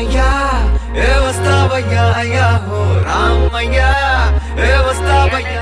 रामैया ए वस्तावैया अय्या हो रामैया ए वस्तावैया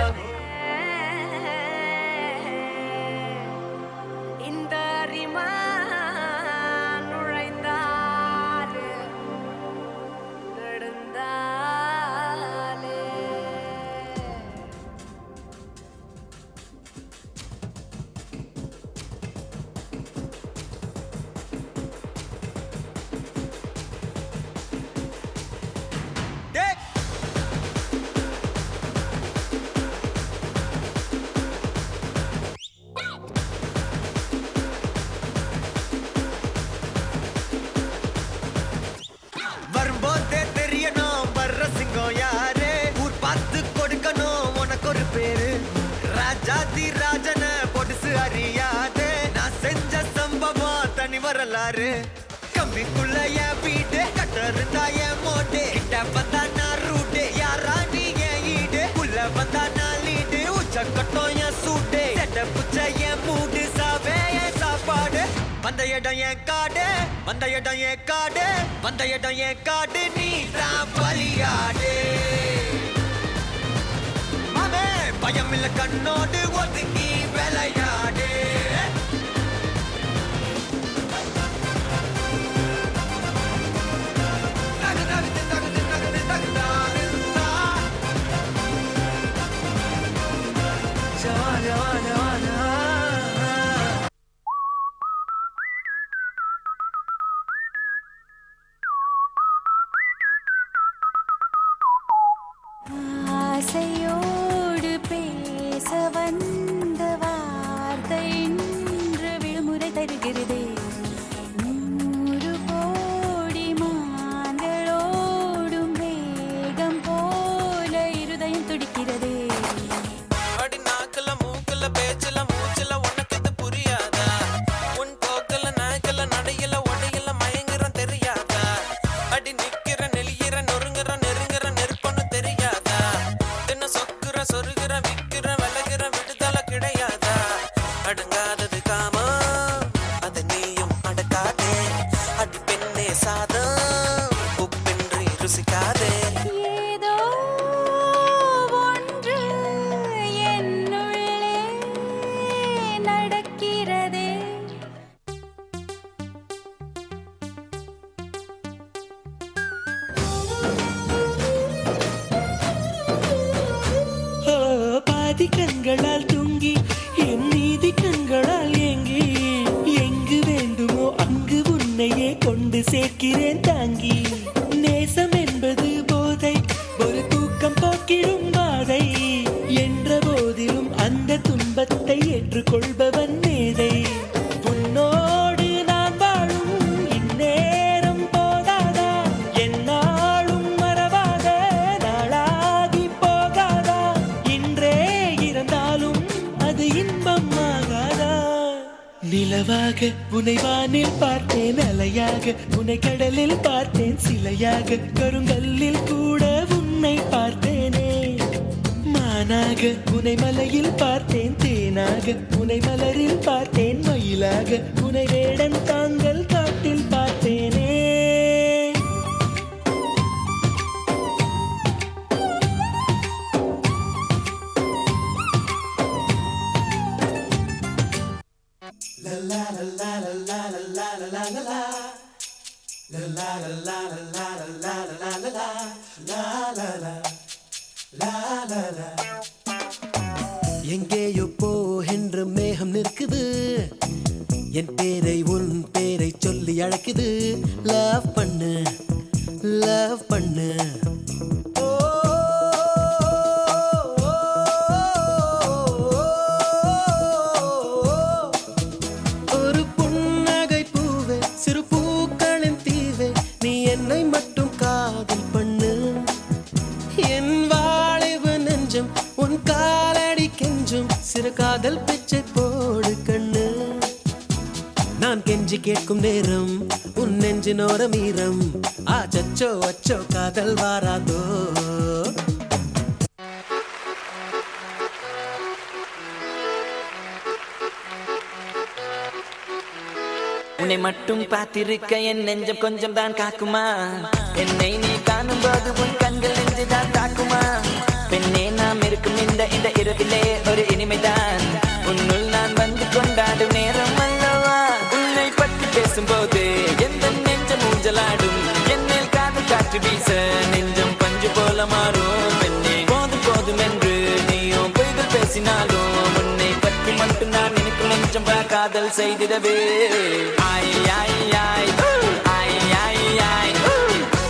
ராஜாதி ராஜன பொடுசு அறியாதே நான் செஞ்ச சம்பவம் தனி வரலாறு கம்பிக்குள்ள என் வீடு கட்டருந்தா என் மோட்டே கிட்ட வந்தா நான் ரூட்டே யாரா நீ என் ஈடு உள்ள வந்தா நான் லீடு உச்ச கட்டம் என் சூட்டே செட்ட புச்ச என் மூடு சாவே என் சாப்பாடு வந்த இடம் என் காடு வந்த இடம் என் காடு வந்த இடம் என் காடு நீ தான் பலியாடு பயமில்ல கண்ணோடு ஒதுங்கி விளையாடு வந்த வார்த்தை இன்று விடுமுறை தருகிறதே 100 கோடி மான்களோடும் வேகம் போல இருதயம் துடிக்கிறதே அடி நாக்கல மூக்கல பேச்சல மூச்சல உனக்கு இது புரியாதா உன் போக்கல நாக்கல நடையில உடையில மயங்குற தெரியாதா அடி நிக்கிற நெளியிற நொறுங்குற நெருங்குற நெருப்பொன்னு தெரியாதா தின்ன சொக்குற சொருகிற விக்கிற விலகிற விடுதல கிடையாதா அடங்காதது காமா அது நீயும் அடக்காதே அடி பெண்ணே சாதம் உப்பின்றி ருசிக்காதே ஏதோ ஒன்று என்னுள்ளே நடக்கிறதே பாதி கண்களால் தூங்கி என் நீதி கண்களால் ஏங்கி எங்கு வேண்டுமோ அங்கு உன்னையே கொண்டு சேர்க்கிறேன் தாங்கி நேசம் என்பது போதை ஒரு தூக்கம் போக்கிடும் பாதை என்ற போதிலும் அந்த துன்பத்தை ஏற்றுக்கொள்பவன் மேதை உன்னோடு நான் வாழும் இந்நேரம் போதாதா என்னாலும் மறவாத நாளாகி போகாதா இன்றே இருந்தாலும் அது இன்பம் ஆகாதா நிலவாக உன்னை வானில் பார்த்தேன் அலையாக உன்னை கடலில் பார்த்தேன் சிலையாக கருங்கல்லில் கூட உன்னை பார்த்தேனே மானாக உன்னை மலையில் பார்த்தேன் தேனாக உன்னை மலரில் பார்த்தேன் மயிலாக உன்னை வேடன் தாங்கள் காட்டில் பார்த்தேனே எங்கேயோ போகின்ற மேகம் நிற்குது என் பேரை உன் பேரை சொல்லி அழைக்குது லவ் பண்ணு லவ் பண்ணு ஒரு புன்னகை பூவே சிறு பூக்களின் தீவே நீ என்னை மட்டும் காதல் பண்ணு என் வாழைவு நெஞ்சம் உன் காலடி கெஞ்சும் சிறு காதல் பிச்சை போடு கண்ணு நான் கெஞ்சி கேட்கும் நேரம் உன் நெஞ்சினோர மீரம் ஆச்சோ அச்சோ காதல் வாராதோ உன்னை மட்டும் பார்த்திருக்க என் நெஞ்சம் கொஞ்சம் தான் காக்குமா என்னை நீ காணும் போது உன் கண்கள் நெஞ்சுதான் தாக்குமா பெண்ணே நாம் இருக்கும் இந்த இரவிலே ஒரு இனிமைதான் உன்னுள் நான் வந்து கொண்டாடும் நேரம் அல்லவா உன்னை பற்றி பேசும்போது எந்த நெஞ்சம் ஊஞ்சலாடும் என்னில் காதல் காற்று வீச நெஞ்சம் பஞ்சு போல மாறும் பெண்ணே போதும் போதும் என்று நீயும் பொய்கள் பேசினாலும் உன்னை பற்றி மட்டும் நான் நினைக்கும் நெஞ்சம் காதல் செய்திடவே ஆய் ஆய் ஆய் ஆய் ஆய் ஆய்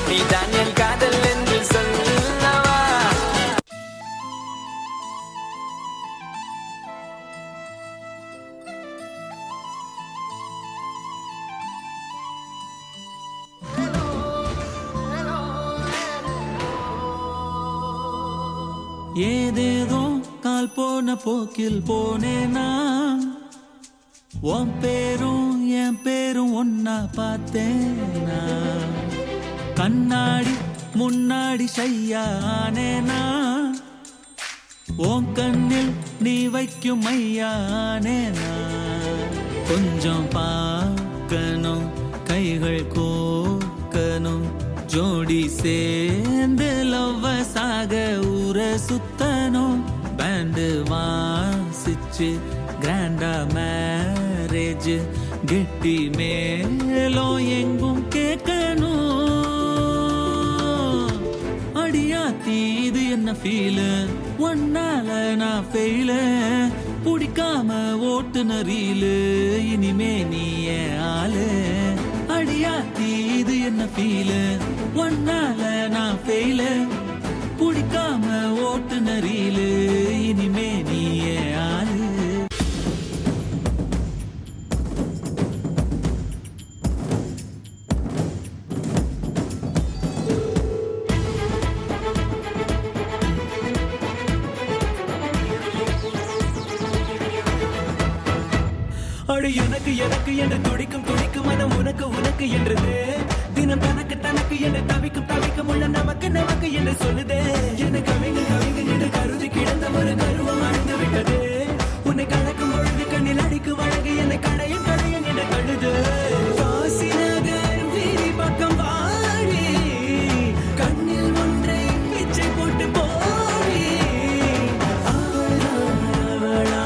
நீதான் என் காதல் என்று சொல்லவா ஏதேதோ கால் போன போக்கில் போனேனா உன் பேரும் என் பேரும் ஒன்னா பார்த்தேனா கண்ணாடி முன்னாடி ஷையானேனா உன் கண்ணில் நீ வைக்கும் மையானேனா கொஞ்சம் பார்க்கணும் கைகள் கோக்கணும் ஜோடி சேர்ந்து லவ்வசாக ஊர சுத்தணும் பேண்டு வாசிச்சு கிராண்டா மேரேஜ் கெட்டி மேலும் எங்கும் கேட்கணும் அடியாத்தி இது என்ன ஃபீல் ஒன்னால நான் ஃபெயில பிடிக்காம ஓட்டுநரீலு இனிமே நீ ஏன் ஆளு அடியாத்தி இது என்ன ஃபீல் ஒன்னால நான் ஃபெயில பிடிக்காம ஓட்டுநரீலு இனிமே நீ ஏன் ஆளு அடி எனக்கு எனக்கு என்று துடிக்கும் துடிக்கும் மனம் உனக்கு உனக்கு என்றது தினம் தனக்கு தனக்கு என்று தவிக்கும் தவிக்கும் உள்ள நமக்கு நமக்கு என்று சொல்லுதே என்னை கவிங்க கவிங்க என்று கருதி கிடந்த ஒரு கருவம் அழிந்து விட்டது உன்னை கலக்கும் பொழுது கண்ணில் அடிக்கு வழங்கு என்னை கடையும் கடையும் என்று கழுது காசிநகர் வீதி பக்கம் வாடி கண்ணில் ஒன்றை பிச்சை போட்டு போடி அவளா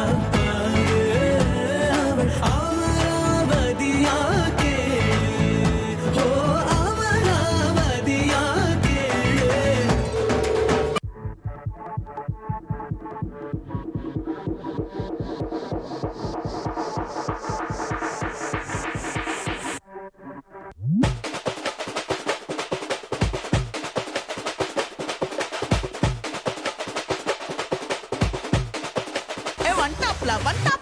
வந்துட்டாப்ல வந்துட்டா